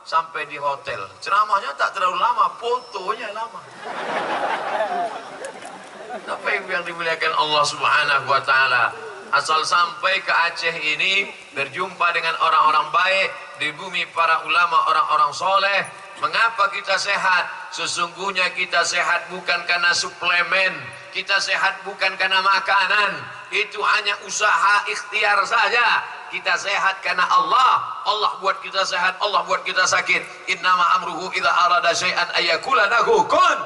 sampai di hotel. Ceramahnya tak terlalu lama, fotonya lama. Apa yang dimuliakan Allah Subhanahu wa Ta'ala? Asal sampai ke Aceh ini berjumpa dengan orang-orang baik di bumi para ulama, orang-orang soleh. Mengapa kita sehat? Sesungguhnya kita sehat bukan karena suplemen, kita sehat bukan karena makanan. Itu hanya usaha ikhtiar saja. Kita sehat karena Allah. Allah buat kita sehat, Allah buat kita sakit. Innama amruhu idza arada syai'an ayyakula lahu kun.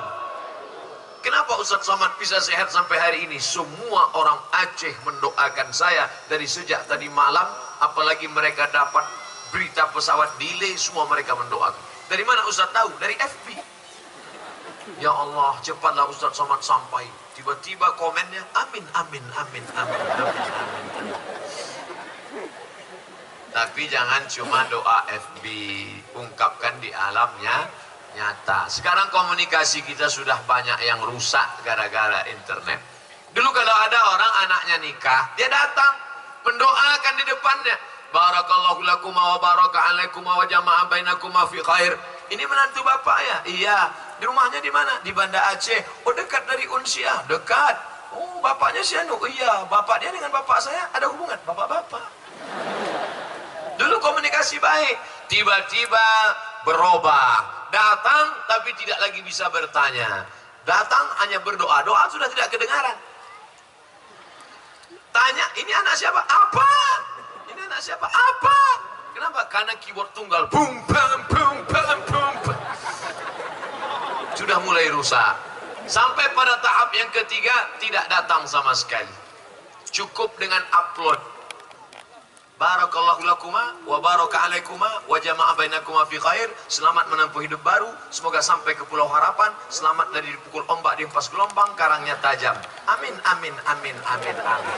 Kenapa Ustaz Somad bisa sehat sampai hari ini? Semua orang Aceh mendoakan saya dari sejak tadi malam. Apalagi mereka dapat berita pesawat delay, semua mereka mendoakan. Dari mana Ustaz tahu? Dari FB. Ya Allah, cepatlah Ustaz Somad sampai. Tiba-tiba komennya, amin, amin, amin, amin, amin, amin. Tapi jangan cuma doa FB, ungkapkan di alamnya nyata. Sekarang komunikasi kita sudah banyak yang rusak gara-gara internet. Dulu kalau ada orang anaknya nikah, dia datang mendoakan di depannya. Barakallahu lakum wa baraka alaikum wa jama'a bainakum fi khair. Ini menantu bapak ya? Iya. Di rumahnya di mana? Di Banda Aceh. Oh, dekat dari Unsiah, dekat. Oh, bapaknya si Anu. Iya, bapak dia dengan bapak saya ada hubungan, bapak-bapak. Dulu komunikasi baik, tiba-tiba berubah. Datang tapi tidak lagi bisa bertanya. Datang hanya berdoa, doa sudah tidak kedengaran. Tanya, ini anak siapa? Apa? Ini anak siapa? Apa? Kenapa? Karena keyboard tunggal. Bum, bam, bum, bam, bum, bam. Sudah mulai rusak. Sampai pada tahap yang ketiga, tidak datang sama sekali. Cukup dengan upload. Barakallahu lakuma wa baraka alaikuma wa jama'a bainakuma fi khair. Selamat menempuh hidup baru, semoga sampai ke Pulau Harapan, selamat dari dipukul ombak di hempas gelombang, karangnya tajam. Amin, amin, amin, amin, amin.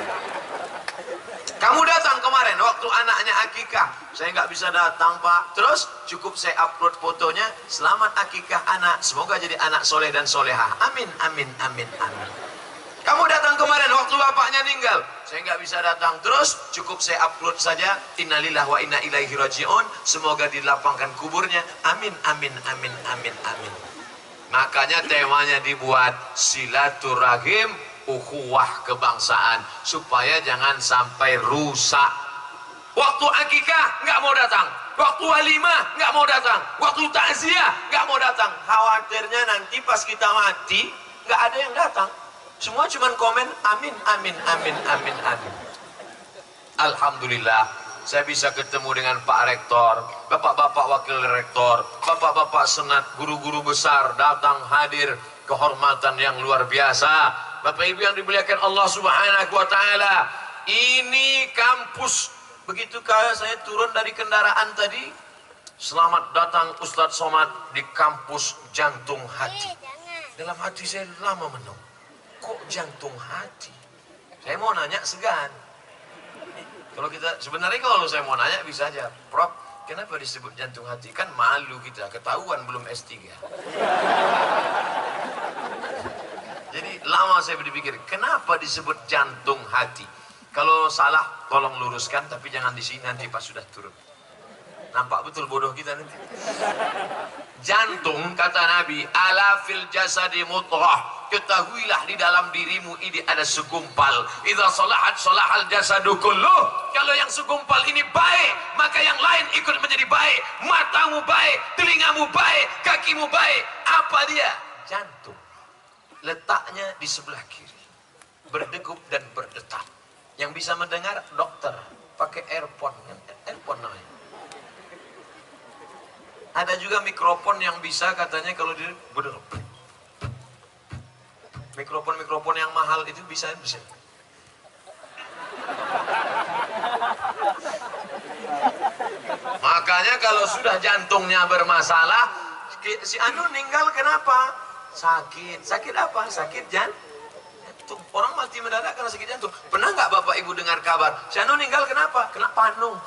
Kamu datang kemarin waktu anaknya akikah. Saya nggak bisa datang, Pak. Terus cukup saya upload fotonya, selamat akikah anak, semoga jadi anak soleh dan solehah. Amin, amin, amin, amin. Kamu datang kemarin waktu bapaknya meninggal. Saya nggak bisa datang. Terus cukup saya upload saja. Innalillahi wa inna ilaihi raji'un. Semoga dilapangkan kuburnya. Amin, amin, amin, amin, amin. Makanya temanya dibuat silaturahim, ukhuwah kebangsaan, supaya jangan sampai rusak. Waktu akikah nggak mau datang. Waktu walimah nggak mau datang. Waktu takziah nggak mau datang. Khawatirnya nanti pas kita mati nggak ada yang datang. Semua cuma komen amin, amin, amin, amin, amin. Alhamdulillah, saya bisa ketemu dengan Pak Rektor, Bapak-bapak Wakil Rektor, Bapak-bapak Senat, guru-guru besar datang hadir, kehormatan yang luar biasa. Bapak Ibu yang dimuliakan Allah Subhanahu wa Ta'ala, ini kampus. Begitu kaya saya turun dari kendaraan tadi, selamat datang Ustadz Somad di kampus Jantung Hati. Dalam hati saya lama menunggu. Kok jantung hati? Saya mau nanya segan. Kalau kita sebenarnya kalau saya mau nanya bisa aja, Prof, kenapa disebut jantung hati? Kan malu kita, ketahuan belum S3. Jadi lama saya berpikir, kenapa disebut jantung hati? Kalau salah tolong luruskan, tapi jangan di sini nanti pas sudah turun. Nampak betul bodoh kita nanti. Jantung kata Nabi, ala fil jasadi mutrah. Ketahuilah di dalam dirimu ini ada segumpal. Idza salahat salahal jasadu kulluh. Kalau yang segumpal ini baik, maka yang lain ikut menjadi baik. Matamu baik, telingamu baik, kakimu baik. Apa dia? Jantung. Letaknya di sebelah kiri. Berdegup dan berdetak. Yang bisa mendengar dokter pakai earphone. Earphone namanya. Ada juga mikrofon yang bisa katanya kalau dia berdegup. Mikrofon yang mahal itu bisa. Makanya kalau sudah jantungnya bermasalah, si Anu meninggal kenapa? Sakit. Sakit apa? Sakit jantung. Orang mati mendadak karena sakit jantung. Pernah nggak Bapak Ibu dengar kabar? Si Anu meninggal kenapa? Kena panu.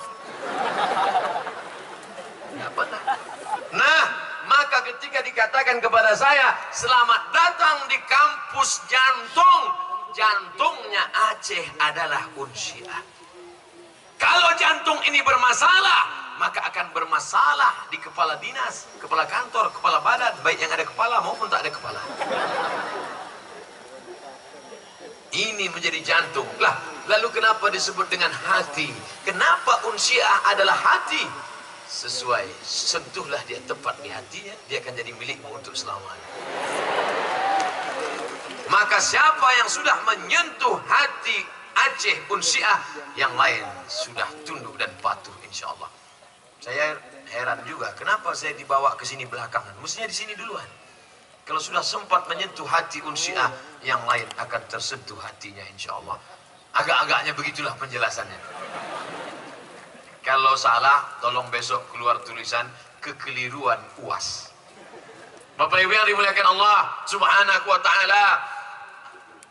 Nggak pernah. Nah, maka ketika dikatakan kepada saya, selamat datang di kampus jantung, jantungnya Aceh adalah Unsiah. Kalau jantung ini bermasalah, maka akan bermasalah di kepala dinas, kepala kantor, kepala badan, baik yang ada kepala maupun tak ada kepala. Ini menjadi jantung. Lah, lalu kenapa disebut dengan hati? Kenapa unsiah adalah hati? Sesuai, sentuhlah dia tepat di hatinya, dia akan jadi milikmu untuk selamanya. Maka siapa yang sudah menyentuh hati Aceh unsiah, yang lain sudah tunduk dan patuh insya Allah. Saya heran juga kenapa saya dibawa ke sini belakangan. Mestinya di sini duluan. Kalau sudah sempat menyentuh hati unsiah, yang lain akan tersentuh hatinya insya Allah. Agak-agaknya begitulah penjelasannya. Kalau salah, tolong besok keluar tulisan kekeliruan UAS. Bapak Ibu yang dimuliakan Allah Subhanahu wa ta'ala,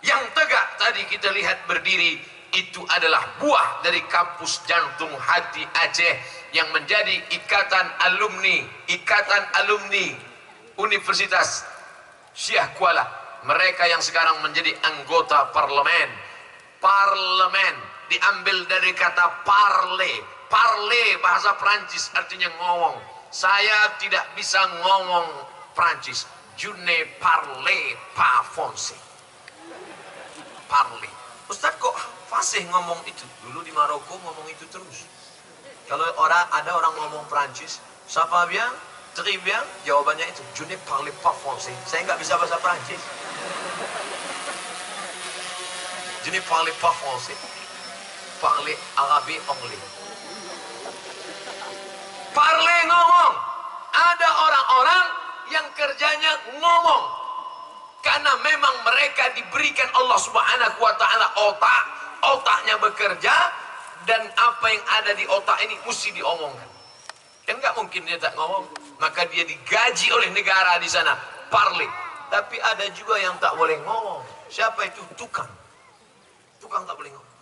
yang tegak tadi kita lihat berdiri, itu adalah buah dari kampus jantung hati Aceh yang menjadi ikatan alumni Universitas Syah Kuala. Mereka yang sekarang menjadi anggota parlemen. Parlemen diambil dari kata parler. Parler bahasa Prancis artinya ngomong. Saya tidak bisa ngomong Prancis. Je ne parle pas français. Parler. Ustaz kok fasih ngomong itu? Dulu di Maroko ngomong itu terus. Kalau ada orang ngomong Prancis, siapa bien? Très bien, jawabannya itu. Je ne parle pas français. Saya nggak bisa bahasa Prancis. Je ne parle pas français. Parle arabe anglais. Parle ngomong. Ada orang-orang yang kerjanya ngomong. Karena memang mereka diberikan Allah Subhanahu wa ta'ala otak. Otaknya bekerja. Dan apa yang ada di otak ini mesti diomongkan. Kan nggak mungkin dia tak ngomong. Maka dia digaji oleh negara di sana. Parle. Tapi ada juga yang tak boleh ngomong. Siapa itu? Tukang. Tukang tak boleh ngomong.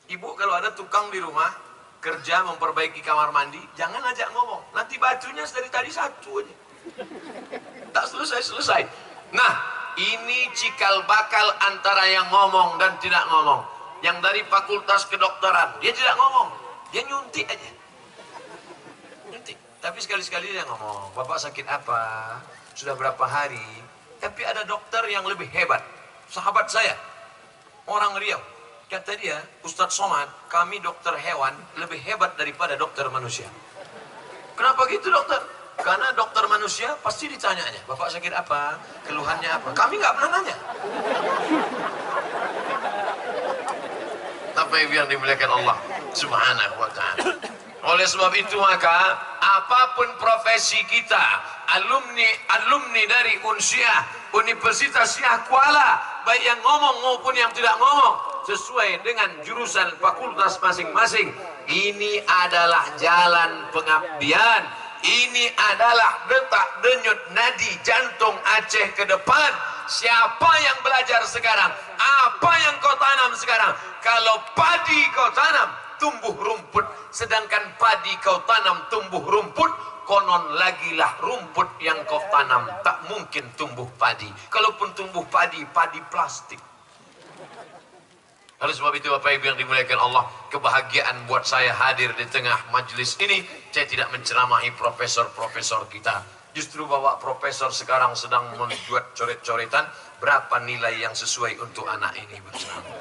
Ibu kalau ada tukang di rumah, kerja memperbaiki kamar mandi, jangan ajak ngomong. Nanti bajunya dari tadi satu aja. Tak selesai-selesai. Nah, ini cikal bakal antara yang ngomong dan tidak ngomong. Yang dari fakultas kedokteran, dia tidak ngomong. Dia nyuntik aja. Nyuntik. Tapi sekali-sekali dia ngomong, Bapak sakit apa? Sudah berapa hari? Tapi ada dokter yang lebih hebat. Sahabat saya, orang Riau. Kata dia, Ustadz Somad, kami dokter hewan lebih hebat daripada dokter manusia. Kenapa gitu dokter? Karena dokter manusia pasti ditanyanya, Bapak sakit apa? Keluhannya apa? Kami nggak pernah nanya. Tapi yang dimuliakan Allah Subhanahu wa ta'ala. Oleh sebab itu maka, apapun profesi kita, alumni dari Unsiah, Universitas Syah Kuala, baik yang ngomong maupun yang tidak ngomong, sesuai dengan jurusan fakultas masing-masing, ini adalah jalan pengabdian. Ini adalah detak denyut nadi jantung Aceh ke depan. Siapa yang belajar sekarang? Apa yang kau tanam sekarang? Kalau padi kau tanam, tumbuh rumput. Sedangkan padi kau tanam, tumbuh rumput. Konon lagilah rumput yang kau tanam tak mungkin tumbuh padi. Kalaupun tumbuh padi, padi plastik. Oleh sebab itu Bapak Ibu yang dimuliakan Allah, kebahagiaan buat saya hadir di tengah majelis ini. Saya tidak menceramahi profesor-profesor kita. Justru bawa profesor sekarang sedang membuat coret-coretan berapa nilai yang sesuai untuk anak ini berceramah.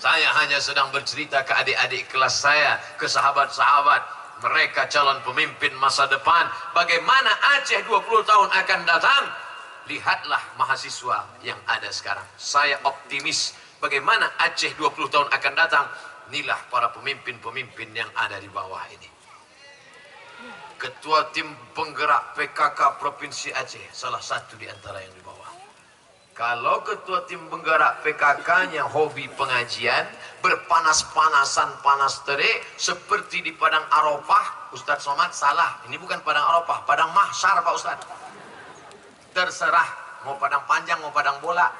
Saya hanya sedang bercerita ke adik-adik kelas saya, ke sahabat-sahabat, mereka calon pemimpin masa depan. Bagaimana Aceh 20 tahun akan datang? Lihatlah mahasiswa yang ada sekarang. Saya optimis bagaimana Aceh 20 tahun akan datang. Inilah para pemimpin-pemimpin yang ada di bawah ini. Ketua tim penggerak PKK Provinsi Aceh, salah satu di antara yang di bawah. Kalau ketua tim penggerak PKK-nya hobi pengajian, berpanas-panasan panas terik, seperti di Padang Arafah, Ustadz Somad salah. Ini bukan Padang Arafah, Padang Mahsyar Pak Ustadz. Terserah mau padang panjang mau padang bola,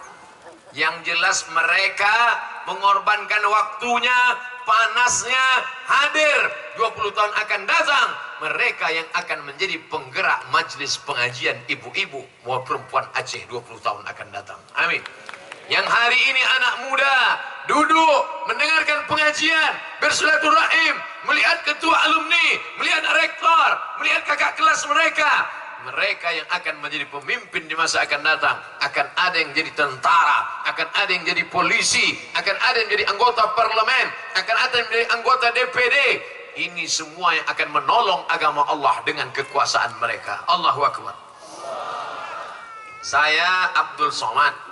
yang jelas mereka mengorbankan waktunya, panasnya, hadir. 20 tahun akan datang mereka yang akan menjadi penggerak majelis pengajian ibu-ibu mau perempuan Aceh 20 tahun akan datang. Amin. yang hari ini anak muda duduk mendengarkan pengajian, bersilaturahim, melihat ketua alumni, melihat rektor, melihat kakak kelas mereka, mereka yang akan menjadi pemimpin di masa akan datang. Akan ada yang jadi tentara, akan ada yang jadi polisi, akan ada yang jadi anggota parlemen, akan ada yang jadi anggota DPD. Ini semua yang akan menolong agama Allah dengan kekuasaan mereka. Allahu Akbar. Saya Abdul Somad.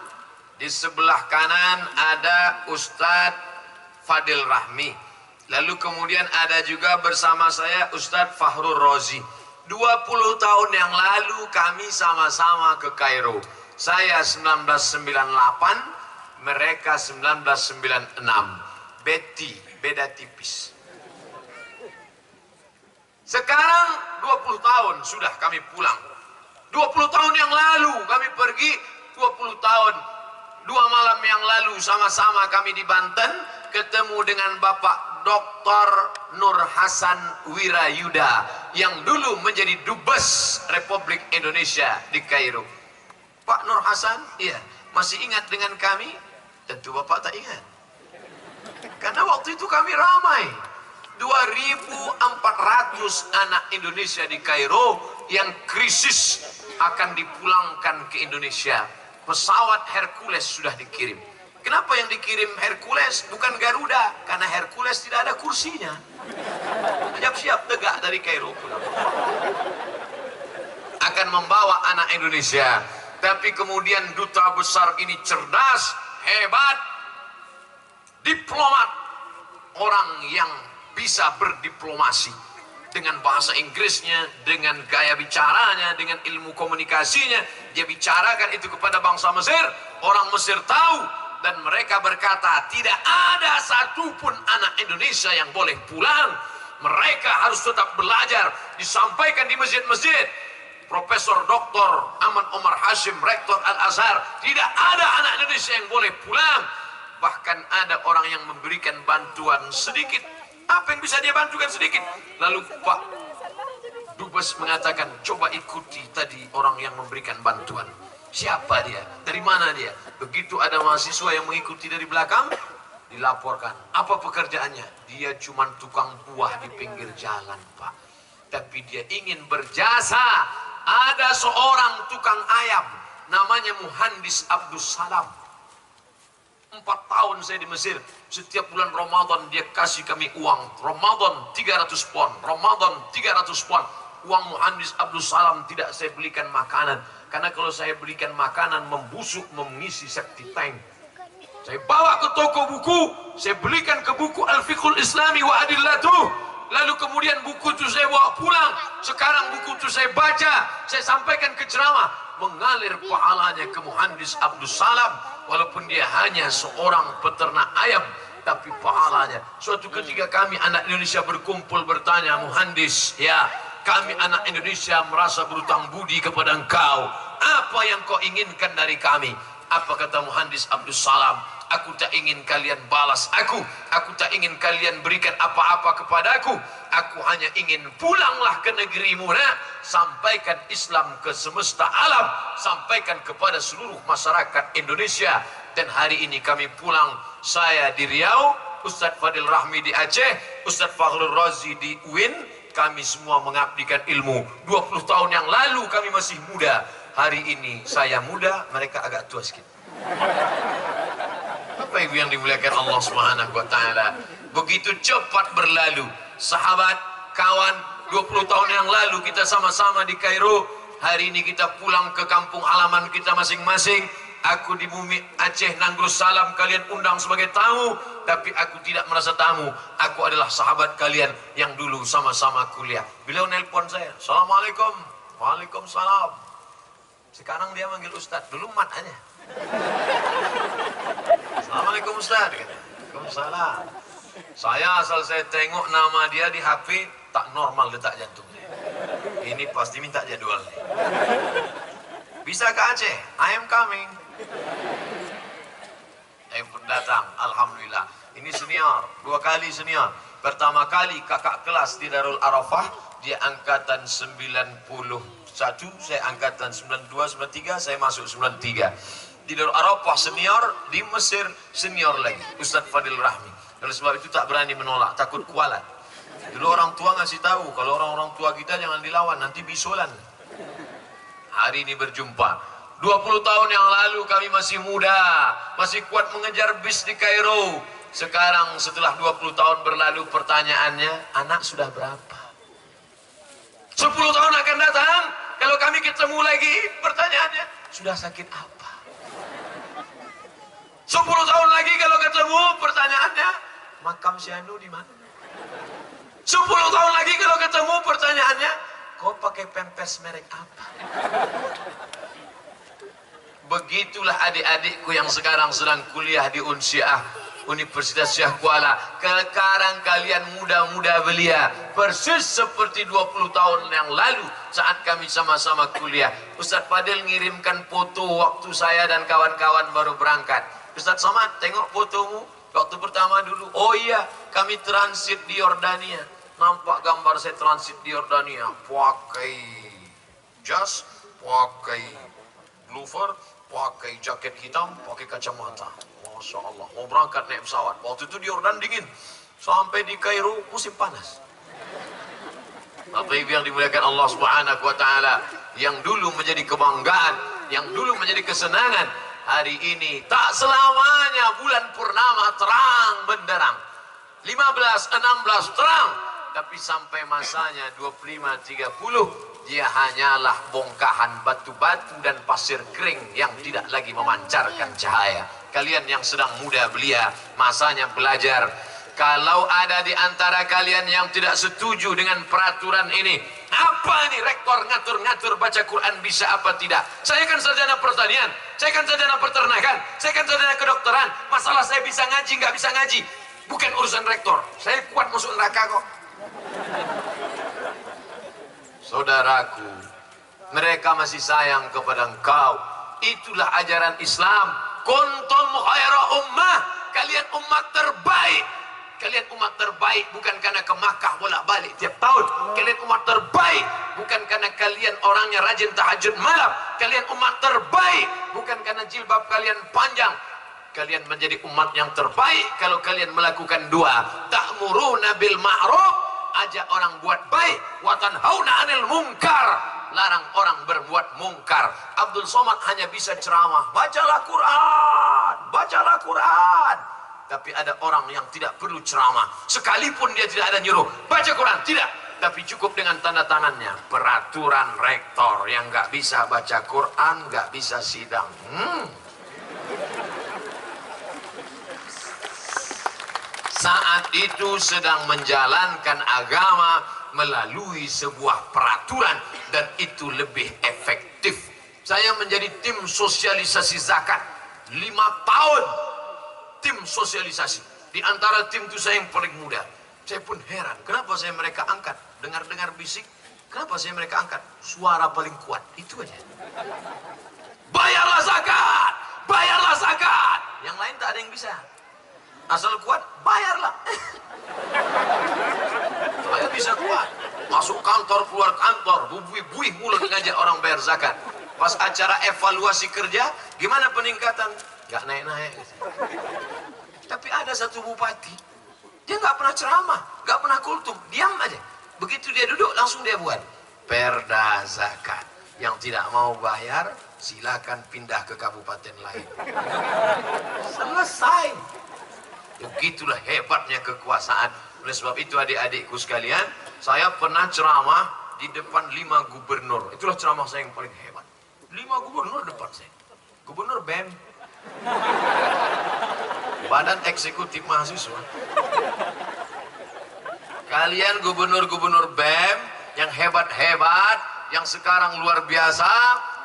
Di sebelah kanan ada Ustadz Fadil Rahmi. Lalu kemudian ada juga bersama saya Ustadz Fahrul Rozi. 20 tahun yang lalu kami sama-sama ke Kairo. Saya 1998, mereka 1996. Beda tipis. Sekarang 20 tahun sudah kami pulang. 20 tahun yang lalu kami pergi, 20 tahun 2 malam yang lalu sama-sama kami di Banten ketemu dengan Bapak Dr. Nur Hasan Wirayuda yang dulu menjadi Dubes Republik Indonesia di Kairo. Pak Nur Hasan, iya, masih ingat dengan kami? Tentu Bapak tak ingat. Karena waktu itu kami ramai. 2.400 anak Indonesia di Kairo yang krisis akan dipulangkan ke Indonesia. Pesawat Hercules sudah dikirim. Kenapa yang dikirim Hercules bukan Garuda? Karena Hercules tidak ada kursinya. Siap-siap tegak dari Kairo pulang. Akan membawa anak Indonesia. Tapi kemudian duta besar ini cerdas, hebat, diplomat, orang yang bisa berdiplomasi dengan bahasa Inggrisnya, dengan gaya bicaranya, dengan ilmu komunikasinya. Dia bicarakan itu kepada bangsa Mesir. Orang Mesir tahu dan mereka berkata, tidak ada satupun anak Indonesia yang boleh pulang. Mereka harus tetap belajar. Disampaikan di masjid-masjid. Profesor Dr. Ahmad Omar Hashim, Rektor Al-Azhar, tidak ada anak Indonesia yang boleh pulang. Bahkan ada orang yang memberikan bantuan sedikit. Apa yang bisa dia bantukan sedikit? Lalu Pak Dubes mengatakan, coba ikuti tadi orang yang memberikan bantuan. Siapa dia? Dari mana dia? Begitu ada mahasiswa yang mengikuti dari belakang, dilaporkan. Apa pekerjaannya? Dia cuma tukang buah di pinggir jalan, Pak. Tapi dia ingin berjasa. Ada seorang tukang ayam, namanya Muhandis Abdus Salam. 4 tahun saya di Mesir. Setiap bulan Ramadan dia kasih kami uang. Ramadan 300 pon. Ramadan 300 pon. Uang Muhandis Abdul Salam tidak saya belikan makanan. Karena kalau saya belikan makanan membusuk, mengisi septic tank. Saya bawa ke toko buku. Saya belikan ke buku Al-Fiqhul Islami wa Adillatuh. Lalu kemudian buku itu saya bawa pulang. Sekarang buku itu saya baca. Saya sampaikan ke ceramah. Mengalir pahalanya ke Muhandis Abdul Salam. Walaupun dia hanya seorang peternak ayam, tapi pahalanya. Suatu ketika kami anak Indonesia berkumpul bertanya, Muhandis, ya, kami anak Indonesia merasa berutang budi kepada engkau. Apa yang kau inginkan dari kami? Apa kata Muhandis Abdul Salam? Aku tak ingin kalian balas aku tak ingin kalian berikan apa-apa kepadaku. Aku hanya ingin pulanglah ke negerimu, nak. Sampaikan Islam ke semesta alam, sampaikan kepada seluruh masyarakat Indonesia. Dan hari ini kami pulang, saya di Riau, Ustadz Fadil Rahmi di Aceh, Ustadz Fahrul Rozi di UIN. Kami semua mengabdikan ilmu. 20 tahun yang lalu kami masih muda. Hari ini saya muda, mereka agak tua sedikit. Bapak Ibu yang dimuliakan Allah Subhanahu wa taala, begitu cepat berlalu. Sahabat, kawan, 20 tahun yang lalu kita sama-sama di Kairo. Hari ini kita pulang ke kampung halaman kita masing-masing. Aku di bumi Aceh Nanggros Salam kalian undang sebagai tamu, tapi aku tidak merasa tamu. Aku adalah sahabat kalian yang dulu sama-sama kuliah. Beliau nelpon saya, Assalamualaikum. Waalaikumsalam. Sekarang dia manggil Ustadz, dulu mat aja. Assalamualaikum Ustaz. Waalaikumsalam. Asal saya tengok nama dia di HP, tak normal detak jantungnya. Ini pasti minta jadwal. Bisa ke Aceh? I am coming. Saya pun datang, alhamdulillah. Ini senior, 2 kali senior. Pertama kali kakak kelas di Darul Arafah, dia angkatan 91, saya angkatan 92, 93, saya masuk 93. di Darul Arafah senior, di Mesir senior lagi, Ustadz Fadil Rahmi. Oleh sebab itu tak berani menolak, takut kualat. Dulu orang tua ngasih tahu, kalau orang-orang tua kita jangan dilawan, nanti bisulan. Hari ini berjumpa. 20 tahun yang lalu kami masih muda, masih kuat mengejar bis di Kairo. Sekarang setelah 20 tahun berlalu, pertanyaannya, anak sudah berapa? 10 tahun akan datang, kalau kami ketemu lagi, pertanyaannya, sudah sakit apa? 10 tahun lagi kalau ketemu, pertanyaannya, makam si Anu di mana? 10 tahun lagi kalau ketemu, pertanyaannya, kau pakai pempes merek apa? Begitulah adik-adikku yang sekarang sedang kuliah di Unsiah, Universitas Syekh Kuala. Sekarang kalian muda-muda belia, persis seperti 20 tahun yang lalu saat kami sama-sama kuliah. Ustadz Fadil ngirimkan foto waktu saya dan kawan-kawan baru berangkat. Ustadz Somad, tengok fotomu waktu pertama dulu. Oh iya, kami transit di Yordania. Nampak gambar saya transit di Yordania, pakai jas, pakai bloofer, pakai jaket hitam, pakai kacamata. Masya Allah, mau berangkat naik pesawat. Waktu itu di Yordan dingin, sampai di Kairo musim panas. Bapak Ibu yang dimuliakan Allah Subhanahu wa Ta'ala, yang dulu menjadi kebanggaan, yang dulu menjadi kesenangan, hari ini tak selamanya bulan purnama terang benderang. 15, 16 terang. Tapi sampai masanya 25-30, dia hanyalah bongkahan batu-batu dan pasir kering yang tidak lagi memancarkan cahaya. Kalian yang sedang muda belia, masanya belajar. Kalau ada di antara kalian yang tidak setuju dengan peraturan ini, apa ini rektor ngatur-ngatur baca Quran bisa apa tidak? Saya kan sarjana pertanian, saya kan sarjana peternakan, saya kan sarjana kedokteran. Masalah saya bisa ngaji, nggak bisa ngaji, bukan urusan rektor. Saya kuat masuk neraka kok. Saudaraku, mereka masih sayang kepada engkau. Itulah ajaran Islam. Kuntum khaira ummah, kalian umat terbaik. Kalian umat terbaik bukan karena ke Makkah bolak-balik tiap tahun. Kalian umat terbaik bukan karena kalian orangnya rajin tahajud malam. Kalian umat terbaik bukan karena jilbab kalian panjang. Kalian menjadi umat yang terbaik kalau kalian melakukan dua. Ta'muruna bil ma'ruf, ajak orang buat baik, wa tanhauna 'anil munkar, larang orang berbuat mungkar. Abdul Somad hanya bisa ceramah, bacalah Quran, bacalah Quran. Tapi ada orang yang tidak perlu ceramah, sekalipun dia tidak ada nyuruh baca Quran, tidak. Tapi cukup dengan tanda tangannya, peraturan rektor, yang nggak bisa baca Quran nggak bisa sidang. Saat itu sedang menjalankan agama melalui sebuah peraturan, dan itu lebih efektif. Saya menjadi tim sosialisasi zakat 5 tahun, tim sosialisasi. Di antara tim itu saya yang paling muda. Saya pun heran, kenapa saya mereka angkat? Dengar-dengar bisik, kenapa saya mereka angkat? Suara paling kuat, itu aja. Bayarlah zakat, bayarlah zakat. Yang lain tak ada yang bisa. Asal kuat, bayarlah. Saya bisa kuat. Masuk kantor, keluar kantor, buih-buih mulut ngajak orang bayar zakat. Pas acara evaluasi kerja, gimana peningkatan? Gak naik-naik. Tapi ada satu bupati, dia gak pernah ceramah, gak pernah kultum, diam aja. Begitu dia duduk, langsung dia buat perda zakat. Yang tidak mau bayar, silakan pindah ke kabupaten lain. Selesai. Begitulah hebatnya kekuasaan. Oleh sebab itu adik-adikku sekalian, saya pernah ceramah di depan 5 gubernur. Itulah ceramah saya yang paling hebat. 5 gubernur depan saya. Gubernur BEM, Badan Eksekutif Mahasiswa. Kalian gubernur-gubernur BEM yang hebat-hebat, yang sekarang luar biasa,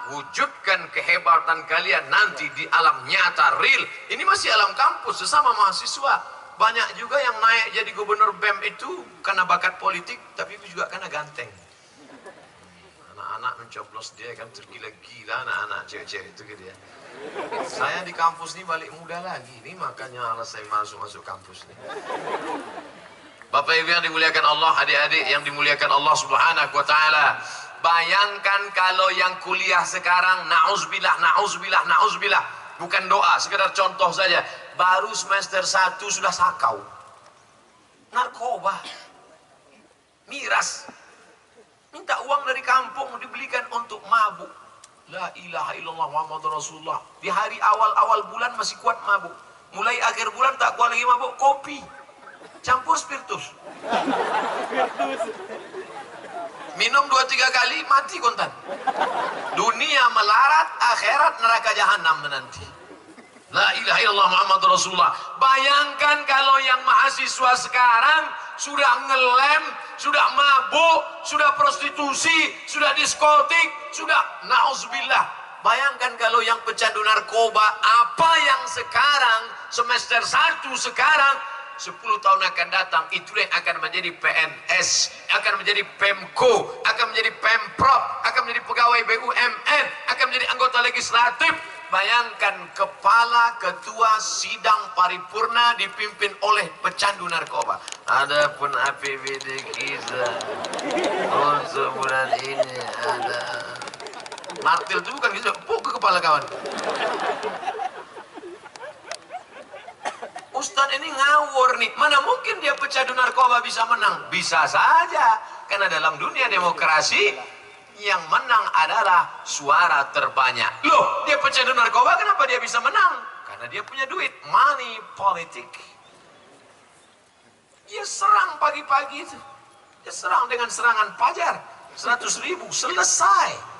wujudkan kehebatan kalian nanti di alam nyata, real. Ini masih alam kampus, sesama mahasiswa. Banyak juga yang naik jadi gubernur BEM itu karena bakat politik, tapi juga karena ganteng. Anak-anak mencoblos dia kan tergila-gila, anak-anak cewek-cewek itu gitu ya. Saya di kampus ini balik muda lagi, ini makanya alasan saya masuk kampus nih. Bapak Ibu yang dimuliakan Allah, adik-adik yang dimuliakan Allah Subhanahu wa Ta'ala. Bayangkan kalau yang kuliah sekarang, na'uzubillah, na'uzubillah, na'uzubillah, bukan doa, sekedar contoh saja. Baru semester 1 sudah sakau. Narkoba. Miras. Minta uang dari kampung dibelikan untuk mabuk. La ilaha illallah Muhammadur Rasulullah. Di hari awal-awal bulan masih kuat mabuk. Mulai akhir bulan tak kuat lagi mabuk, kopi. Campur spiritus. Minum 2-3 kali mati kontan. Dunia melarat, akhirat neraka jahanam menanti. La ilaha illallah Muhammadur Rasulullah. Bayangkan kalau yang mahasiswa sekarang sudah ngelem, sudah mabuk, sudah prostitusi, sudah diskotik, sudah nauzubillah. Bayangkan kalau yang pecandu narkoba, apa yang sekarang semester 1 sekarang 10 tahun akan datang, itu yang akan menjadi PNS, akan menjadi Pemko, akan menjadi Pemprov, akan menjadi pegawai BUMN, akan menjadi anggota legislatif. Bayangkan kepala ketua sidang paripurna dipimpin oleh pecandu narkoba. Adapun APBD kita untuk bulan ini ada. Martil itu bukan gitu, ke kepala kawan. Ustadz ini ngawur nih, mana mungkin dia pecandu narkoba bisa menang? Bisa saja, karena dalam dunia demokrasi yang menang adalah suara terbanyak. Loh, dia pecandu narkoba kenapa dia bisa menang? Karena dia punya duit, money politik. Dia serang pagi-pagi itu, dia serang dengan serangan fajar, 100.000 selesai.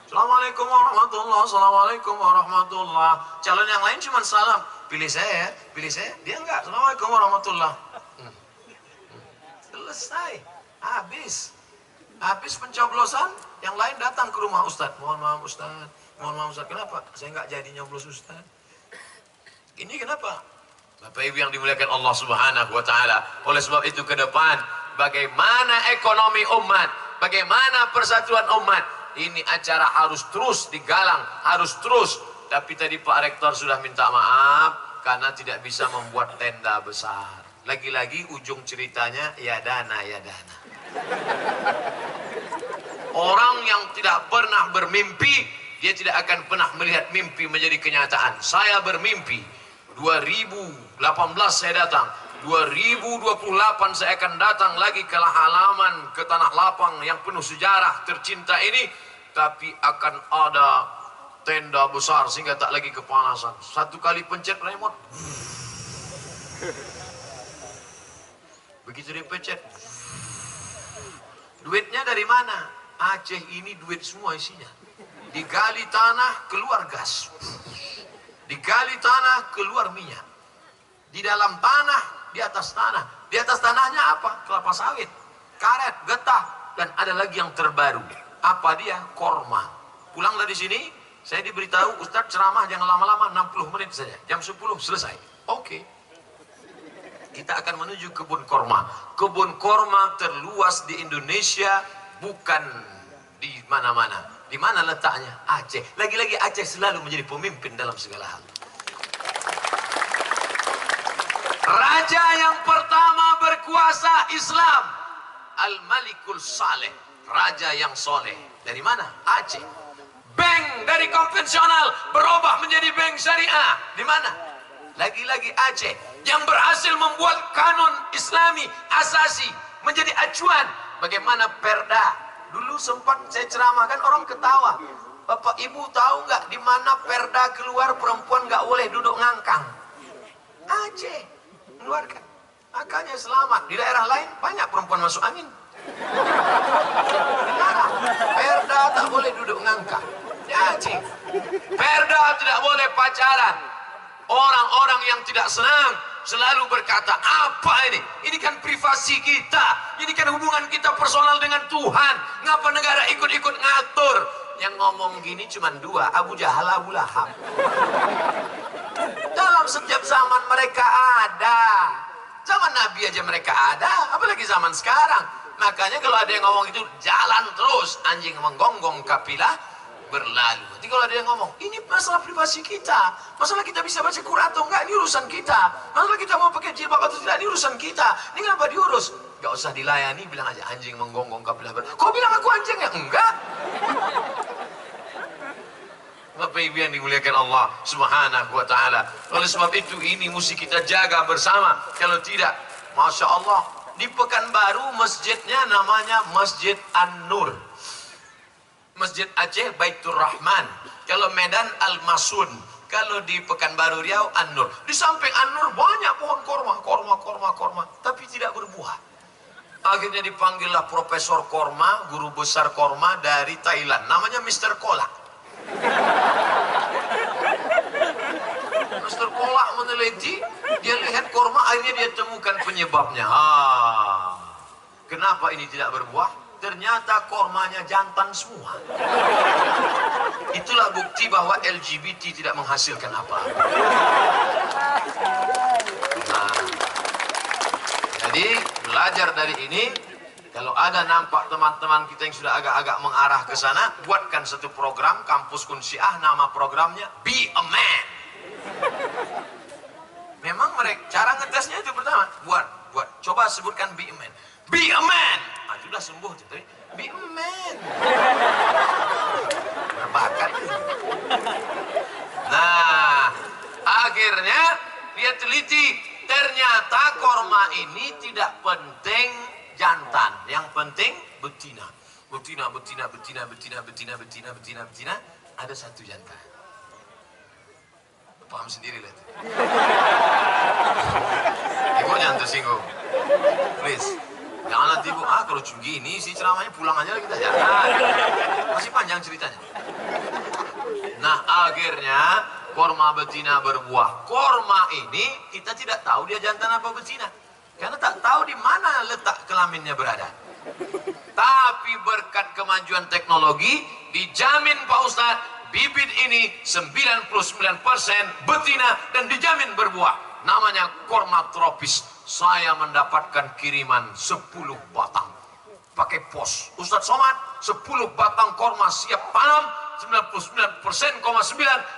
Assalamualaikum warahmatullahi, assalamualaikum warahmatullahi. Calon yang lain cuma salam, pilih saya, dia enggak, assalamualaikum warahmatullahi. Selesai, habis pencoblosan, yang lain datang ke rumah Ustadz. Mohon maaf Ustadz, kenapa? Saya enggak jadi nyoblos Ustadz. Ini kenapa? Bapak Ibu yang dimuliakan Allah Subhanahu wa Ta'ala. Oleh sebab itu ke depan, bagaimana ekonomi umat, bagaimana persatuan umat, ini acara harus terus digalang, harus terus. Tapi tadi Pak Rektor sudah minta maaf karena tidak bisa membuat tenda besar. Lagi-lagi ujung ceritanya ya dana. Orang yang tidak pernah bermimpi, dia tidak akan pernah melihat mimpi menjadi kenyataan. Saya bermimpi 2018 saya datang, 2028 saya akan datang lagi ke halaman, ke tanah lapang yang penuh sejarah tercinta ini, tapi akan ada tenda besar sehingga tak lagi kepanasan. Satu kali pencet remote, begitu dipencet, duitnya dari mana? Aceh ini duit semua isinya. Digali tanah keluar gas, digali tanah keluar minyak, di dalam tanah, di atas tanah. Di atas tanahnya apa? Kelapa sawit, karet, getah, dan ada lagi yang terbaru. Apa dia? Korma. Pulang dari sini, saya diberitahu Ustadz ceramah jangan lama-lama, 60 menit saja. Jam 10 selesai. Oke. Kita akan menuju kebun korma. Kebun korma terluas di Indonesia, bukan di mana-mana. Di mana letaknya? Aceh. Lagi-lagi Aceh selalu menjadi pemimpin dalam segala hal. Raja yang pertama berkuasa Islam, Al-Malikul Saleh, raja yang soleh. Dari mana? Aceh. Bank dari konvensional berubah menjadi bank syariah. Di mana? Lagi-lagi Aceh. Yang berhasil membuat kanun Islami asasi menjadi acuan. Bagaimana perda? Dulu sempat saya ceramahkan, orang ketawa. Bapak Ibu tahu nggak di mana perda keluar perempuan nggak boleh duduk ngangkang? Aceh mengeluarkan. Makanya selamat. Di daerah lain banyak perempuan masuk angin. Perda tak boleh duduk ngangkang. Di Aceh. Perda tidak boleh pacaran. Orang-orang yang tidak senang selalu berkata, apa ini? Ini kan privasi kita. Ini kan hubungan kita personal dengan Tuhan. Ngapa negara ikut-ikut ngatur? Yang ngomong gini cuma dua, Abu Jahal, Abu Lahab. Dalam setiap zaman mereka ada. Zaman Nabi aja mereka ada, apalagi zaman sekarang. Makanya kalau ada yang ngomong itu, jalan terus, anjing menggonggong kapilah berlalu. Nanti kalau ada yang ngomong, ini masalah privasi kita, masalah kita bisa baca Quran atau enggak, ini urusan kita. Masalah kita mau pakai jilbab atau tidak, ini urusan kita. Ini kenapa diurus? Gak usah dilayani, bilang aja anjing menggonggong kapilah berlalu. Kau bilang aku anjing ya? Enggak. Bapak Bapak Ibu yang dimuliakan Allah Subhanahu wa taala. Oleh sebab itu ini mesti kita jaga bersama. Kalau tidak, Masya Allah, di Pekanbaru masjidnya namanya Masjid An-Nur. Masjid Aceh Baitur Rahman. Kalau Medan Al-Masun. Kalau di Pekanbaru Riau An-Nur. Di samping An-Nur banyak pohon korma, tapi tidak berbuah. Akhirnya dipanggillah Profesor Korma, guru besar korma dari Thailand. Namanya Mr. Kolak. Mr. Kolak meneliti, dia lihat korma, akhirnya dia temukan penyebabnya. Kenapa ini tidak berbuah? Ternyata kormanya jantan semua. Itulah bukti bahwa LGBT tidak menghasilkan apa-apa. Nah, jadi belajar dari ini, kalau ada nampak teman-teman kita yang sudah agak-agak mengarah ke sana, buatkan satu program kampus Unsyiah, nama programnya Be a Man. Memang mereka cara ngetesnya itu pertama, buat coba sebutkan Be a Man. Be a Man. Ah, sudah sembuh itu. Be a Man. Berbakat. Nah, akhirnya dia teliti, ternyata korma ini tidak penting jantan, yang penting betina. Betina. Ada satu jantan. Paham sendiri lah itu. Ibu jangan tersinggung. Please. Jangan nanti ibu, kalau gini sih ceramahnya pulang aja kita ya. Masih panjang ceritanya. Nah, akhirnya korma betina berbuah. Korma ini kita tidak tahu dia jantan apa betina. Karena tak tahu di mana letak kelaminnya berada. Tapi berkat kemajuan teknologi, dijamin Pak Ustadz, bibit ini 99% betina dan dijamin berbuah. Namanya korma tropis. Saya mendapatkan kiriman 10 batang. Pakai pos. Ustadz Somad, 10 batang korma siap tanam, 99,9%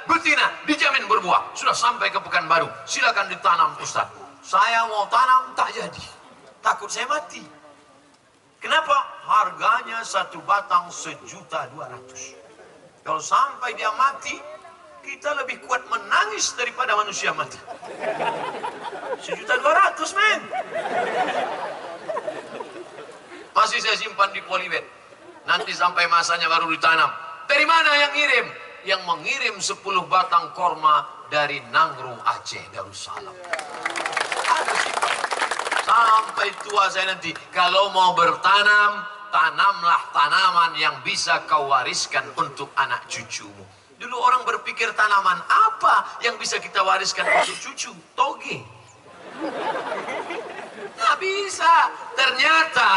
betina, dijamin berbuah. Sudah sampai ke Pekanbaru. Silakan ditanam Ustadz. Saya mau tanam, tak jadi. Takut saya mati. Kenapa? Harganya satu batang 1.200.000. Kalau sampai dia mati, kita lebih kuat menangis daripada manusia mati. 1.200.000, men. Masih saya simpan di polybag. Nanti sampai masanya baru ditanam. Dari mana yang ngirim? Yang mengirim 10 batang korma dari Nangru Aceh Darussalam. Ada simpan. Sampai tua saya nanti, kalau mau bertanam, tanamlah tanaman yang bisa kau wariskan untuk anak cucumu. Dulu orang berpikir tanaman apa yang bisa kita wariskan untuk cucu? Toge. Nggak bisa. Ternyata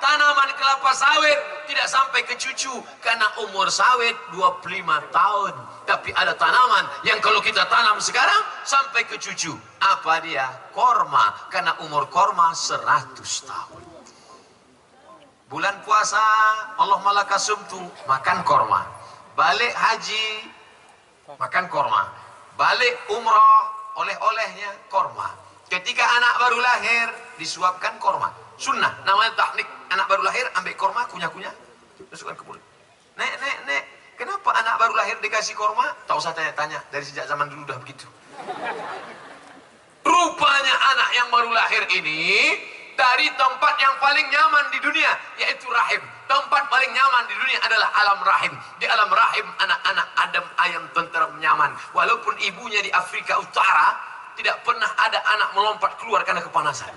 tanaman kelapa sawit tidak sampai ke cucu karena umur sawit 25 tahun. Tapi ada tanaman yang kalau kita tanam sekarang sampai ke cucu. Apa dia? Korma. Karena umur korma 100 tahun. Bulan puasa, Allah malakasumtu, makan korma. Balik haji, makan korma. Balik umrah, oleh-olehnya korma. Ketika anak baru lahir, disuapkan korma. Sunnah, namanya teknik. Anak baru lahir, ambil korma, kunyah-kunyah, masukkan ke mulut. Nek, kenapa anak baru lahir dikasih korma? Tak usah tanya-tanya, dari sejak zaman dulu udah begitu. Rupanya anak yang baru lahir ini, dari tempat yang paling nyaman di dunia, yaitu rahim. Tempat paling nyaman di dunia adalah alam rahim. Di alam rahim anak-anak Adam ayam tenteram nyaman. Walaupun ibunya di Afrika Utara, tidak pernah ada anak melompat keluar karena kepanasan.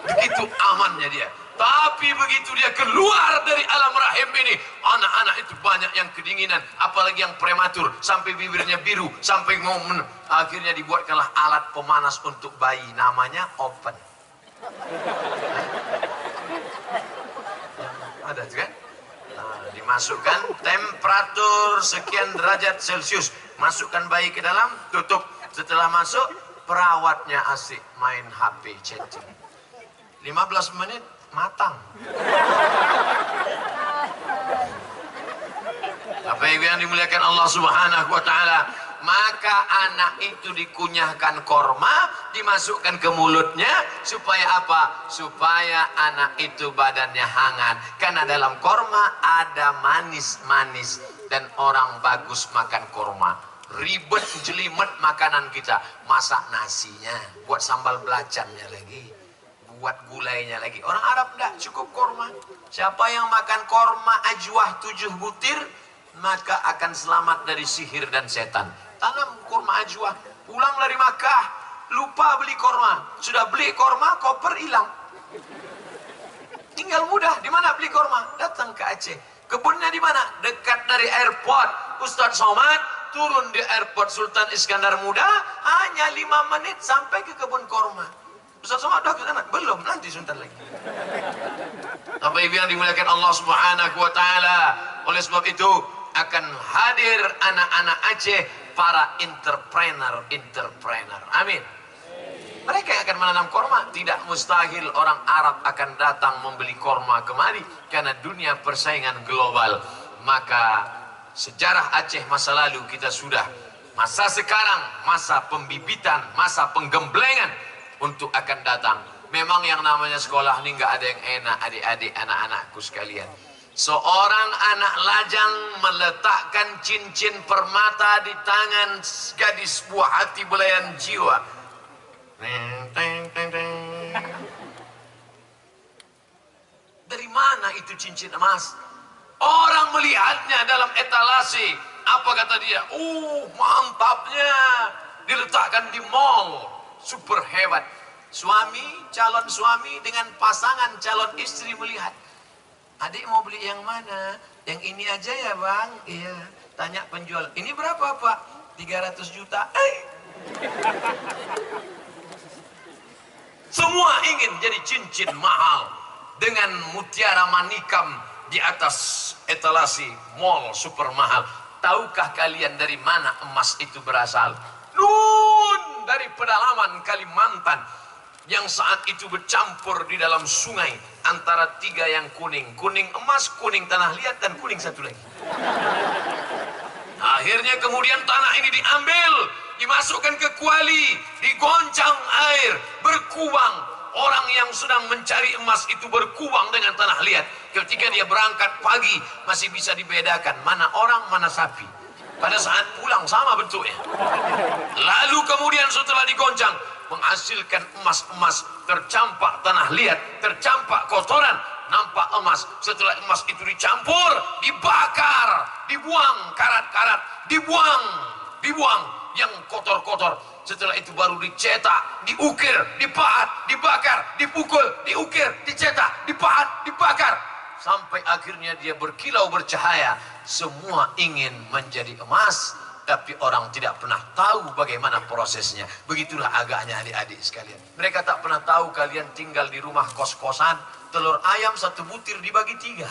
Begitu amannya dia. Tapi begitu dia keluar dari alam rahim ini, anak-anak itu banyak yang kedinginan, apalagi yang prematur, sampai bibirnya biru, sampai ngomen. Akhirnya dibuatkanlah alat pemanas untuk bayi, namanya oven. Ada kan? Nah, dimasukkan temperatur sekian derajat Celcius, masukkan bayi ke dalam, tutup. Setelah masuk, perawatnya asik main HP chatting. 15 menit matang. Apa yang dimuliakan Allah Subhanahu wa taala, maka anak itu dikunyahkan korma, dimasukkan ke mulutnya supaya apa? Supaya anak itu badannya hangat. Karena dalam korma ada manis-manis. dan orang bagus makan korma. Ribet jelimet makanan kita, masak nasinya, buat sambal belacannya lagi, buat gulainya lagi. Orang Arab enggak, cukup korma. Siapa yang makan korma ajwah 7 butir, maka akan selamat dari sihir dan setan. Tanam korma ajwah. Pulang dari Makkah, lupa beli korma. Sudah beli korma, koper hilang. Tinggal mudah. Di mana beli korma? Datang ke Aceh. Kebunnya di mana? Dekat dari airport. Ustadz Somad turun di airport Sultan Iskandar Muda, hanya 5 menit sampai ke kebun korma. Ustadz Somad udah ke sana? Belum, nanti sebentar lagi. Apa ibu yang dimuliakan Allah Subhanahu wa taala. Oleh sebab itu akan hadir anak-anak Aceh, para entrepreneur. Amin. Mereka yang akan menanam korma. Tidak mustahil orang Arab akan datang membeli korma kemari, karena dunia persaingan global. Maka sejarah Aceh masa lalu kita sudah, masa sekarang masa pembibitan, masa penggemblengan untuk akan datang. Memang yang namanya sekolah ini nggak ada yang enak, adik-adik, anak-anakku sekalian. Seorang anak lajang meletakkan cincin permata di tangan gadis buah hati belayan jiwa. Dari mana itu cincin emas? Orang melihatnya dalam etalase. Apa kata dia? Mantapnya. Diletakkan di mall. Super hebat. Calon suami dengan pasangan calon istri melihat. Adik mau beli yang mana? Yang ini aja ya bang? Iya. Tanya penjual. Ini berapa pak? 300 juta. Semua ingin jadi cincin mahal dengan mutiara manikam di atas etalasi mall super mahal. Tahukah kalian dari mana emas itu berasal? Nun, dari pedalaman Kalimantan, yang saat itu bercampur di dalam sungai antara 3 yang kuning. Kuning emas, kuning tanah liat, dan kuning satu lagi. Akhirnya kemudian tanah ini diambil, dimasukkan ke kuali, digoncang air, berkuang. Orang yang sedang mencari emas itu berkuang dengan tanah liat. Ketika dia berangkat pagi, masih bisa dibedakan mana orang, mana sapi. Pada saat pulang sama bentuknya. Lalu kemudian setelah digoncang, menghasilkan emas-emas, tercampak tanah liat, tercampak kotoran, nampak emas. Setelah emas itu dicampur, dibakar, dibuang karat-karat, dibuang yang kotor-kotor. Setelah itu baru dicetak, diukir, dipahat, dibakar, dipukul, diukir, dicetak, dipahat, dibakar, sampai akhirnya dia berkilau bercahaya. Semua ingin menjadi emas, tapi orang tidak pernah tahu bagaimana prosesnya. Begitulah agaknya adik-adik sekalian. Mereka tak pernah tahu kalian tinggal di rumah kos-kosan, telur ayam 1 butir dibagi 3.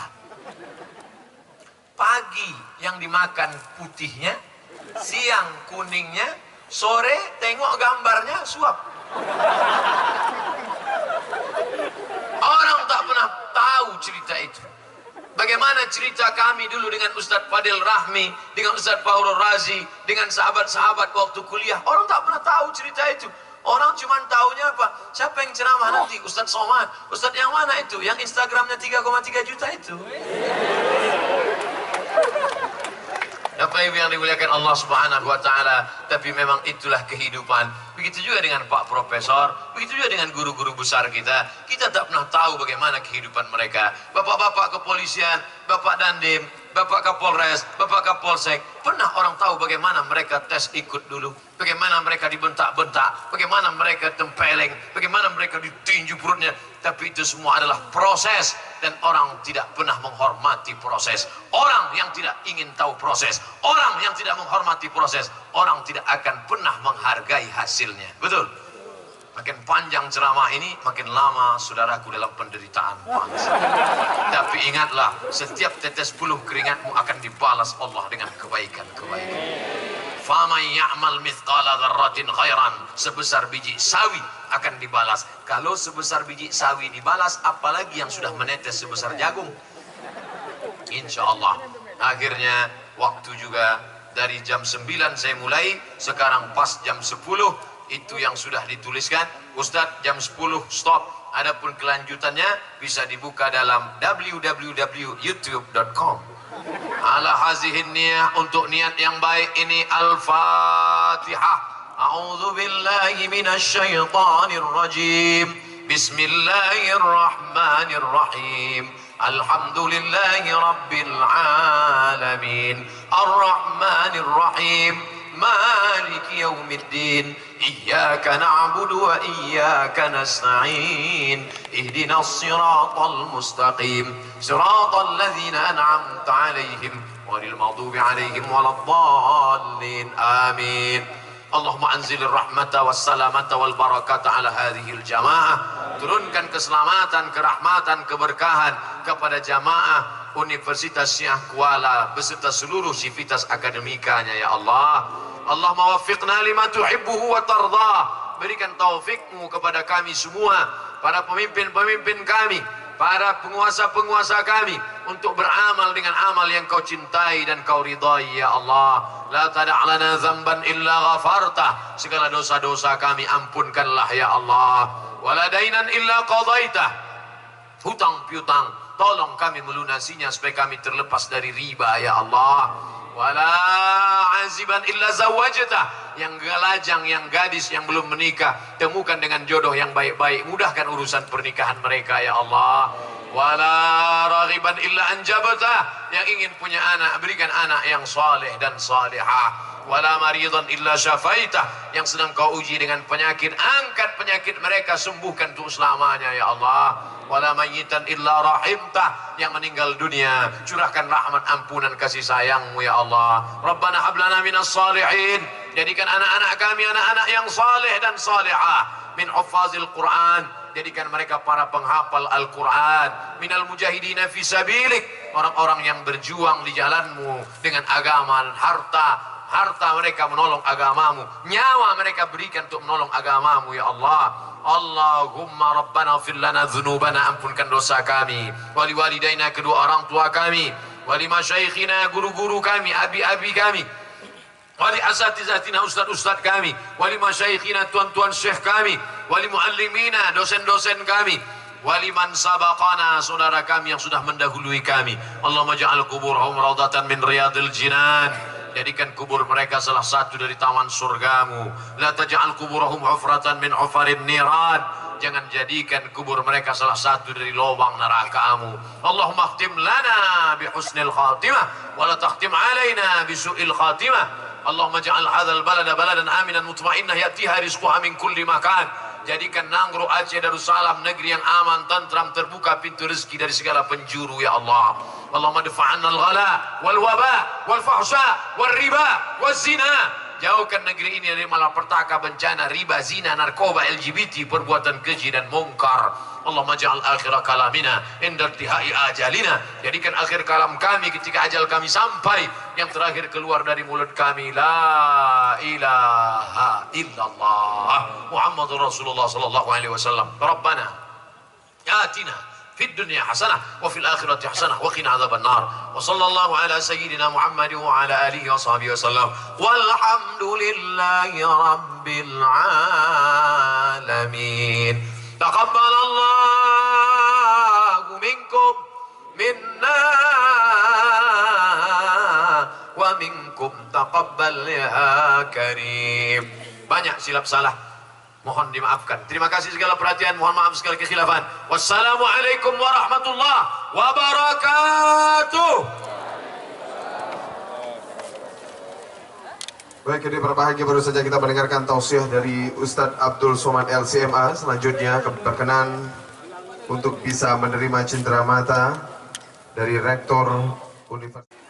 Pagi yang dimakan putihnya, siang kuningnya, sore tengok gambarnya suap. Orang tak pernah tahu cerita itu. Bagaimana cerita kami dulu dengan Ustadz Fadil Rahmi, dengan Ustadz Fahrul Razi, dengan sahabat-sahabat waktu kuliah. Orang tak pernah tahu cerita itu. Orang cuma taunya apa? Siapa yang ceramah nanti? Ustadz Somad. Ustadz yang mana itu? Yang Instagramnya 3,3 juta itu. Bapak Ibu yang dimuliakan Allah Subhanahu wa taala, tapi memang itulah kehidupan. Begitu juga dengan Pak Profesor, begitu juga dengan guru-guru besar kita. Kita tak pernah tahu bagaimana kehidupan mereka. Bapak-bapak kepolisian, Bapak Dandim, Bapak Kapolres, Bapak Kapolsek, pernah orang tahu bagaimana mereka tes ikut dulu? Bagaimana mereka dibentak-bentak, bagaimana mereka tempeleng, bagaimana mereka ditinju perutnya. Tapi itu semua adalah proses, dan orang tidak pernah menghormati proses. Orang yang tidak ingin tahu proses, orang yang tidak menghormati proses, orang tidak akan pernah menghargai hasilnya. Betul? Makin panjang ceramah ini, makin lama saudaraku dalam penderitaan bangsa. Tapi ingatlah, setiap tetes buluh keringatmu akan dibalas Allah dengan kebaikan-kebaikan. Faman ya'mal mithqala dzarratin khairan, sebesar biji sawi akan dibalas. Kalau sebesar biji sawi dibalas, apalagi yang sudah menetes sebesar jagung. Insya Allah. Akhirnya waktu juga dari jam 9 saya mulai, sekarang pas jam 10. Itu yang sudah dituliskan. Ustadz jam 10 stop. Adapun kelanjutannya bisa dibuka dalam www.youtube.com. Ala hazihin niyah, untuk niat yang baik ini. Al-Fatihah. A'udzu billahi minasy syaithanir rajim. Bismillahirrahmanirrahim. Alhamdulillahi rabbil alamin. Ar-Rahmanir Rahim. Maliki yaumiddin. Iyyaka na'budu wa iyyaka nasta'in. Ihdinas siratal mustaqim. Siratal ladzina an'amta 'alaihim ghairil maghdubi 'alaihim waladdallin. Amin. Allahumma anzilir rahmata wassalamata wal barakata ala hadhil jamaah. Turunkan keselamatan, kerahmatan, keberkahan kepada jamaah Universitas Syiah Kuala beserta seluruh sivitas akademikanya ya Allah. Allahumma waffiqna lima tuhibbuhu wa tardah. Berikan taufikmu kepada kami semua, para pemimpin-pemimpin kami, para penguasa-penguasa kami, untuk beramal dengan amal yang kau cintai dan kau ridai ya Allah. La tada' lana dzamban illa ghafartah. Segala dosa-dosa kami ampunkanlah ya Allah. Wala dainan illa qadaitah. Hutang piutang tolong kami melunasinya supaya kami terlepas dari riba ya Allah. Wala aziban illa zawajtah. Yang lajang, yang gadis yang belum menikah, temukan dengan jodoh yang baik-baik, mudahkan urusan pernikahan mereka ya Allah. Wala raghiban illa anjabtah. Yang ingin punya anak, berikan anak yang saleh dan salihah. Wala maridan illa syafaitah. Yang sedang kau uji dengan penyakit, angkat penyakit mereka, sembuhkan untuk selamanya ya Allah. Wala mayyitan illa rahimtah. Yang meninggal dunia, curahkan rahmat, ampunan, kasih sayangmu ya Allah. Rabbana hablana minas salihin. Jadikan anak-anak kami anak-anak yang saleh dan salihah. Min huffazil Quran. Jadikan mereka para penghafal Al-Quran. Minal mujahidina fi sabilik. Orang-orang yang berjuang di jalanmu dengan agama dan harta mereka menolong agamamu, nyawa mereka berikan untuk menolong agamamu ya Allah. Allahumma rabbana fir lana dzunubana, ampunkan dosa kami, wali walidaina, kedua orang tua kami, wali masyaikhina, guru-guru kami, abi-abi kami, wali asatizatina, ustaz-ustaz kami, wali masyaikhina, tuan-tuan syekh kami, wali muallimina, dosen-dosen kami, wali man sabaqana, saudara kami yang sudah mendahului kami. Allahumma ja'al kuburahum raudatan min riyadil jinan. Jadikan kubur mereka salah satu dari taman surgamu. La taj'al kuburahum hufratan min hufarin niran. Jangan jadikan kubur mereka salah satu dari lubang nerakamu. Allahumma khtim lana bi husnil khatimah wa la takhtim alaina bi su'il khatimah. Allahumma ja'al hadzal balada baladan aminan mutmainnah ya'tiha rizquha min kulli makan. Jadikan Nangro Aceh Darussalam negeri yang aman, tentram, terbuka pintu rezeki dari segala penjuru ya Allah. Allahumma dafa'anna al-ghala wal waba wal fahsya wal riba wal zina. Jauhkan negeri ini dari malapetaka, bencana, riba, zina, narkoba, LGBT, perbuatan keji dan mungkar. Allahumma ja'al akhir kalamina inda intihai ajalina. Jadikan akhir kalam kami ketika ajal kami sampai, yang terakhir keluar dari mulut kami, la ilaha illallah Muhammadur Rasulullah sallallahu alaihi wasallam. Rabbana atina fid dunya hasanah wa fil akhirati hasanah wa qina adzabannar. Wa sallallahu ala sayyidina Muhammad wa ala alihi wa sahbihi wasallam. Walhamdulillahi rabbil alamin. Taqabbalallahu minkum minna wa minkum taqabbal ya karim. Banyak silap salah, mohon dimaafkan. Terima kasih segala perhatian, mohon maaf segala kekhilafan. Wassalamualaikum warahmatullahi wabarakatuh. Baik, jadi berbahagia, baru saja kita mendengarkan tausiah dari Ustadz Abdul Somad LCMA. Selanjutnya berkenan untuk bisa menerima cenderamata dari Rektor Universitas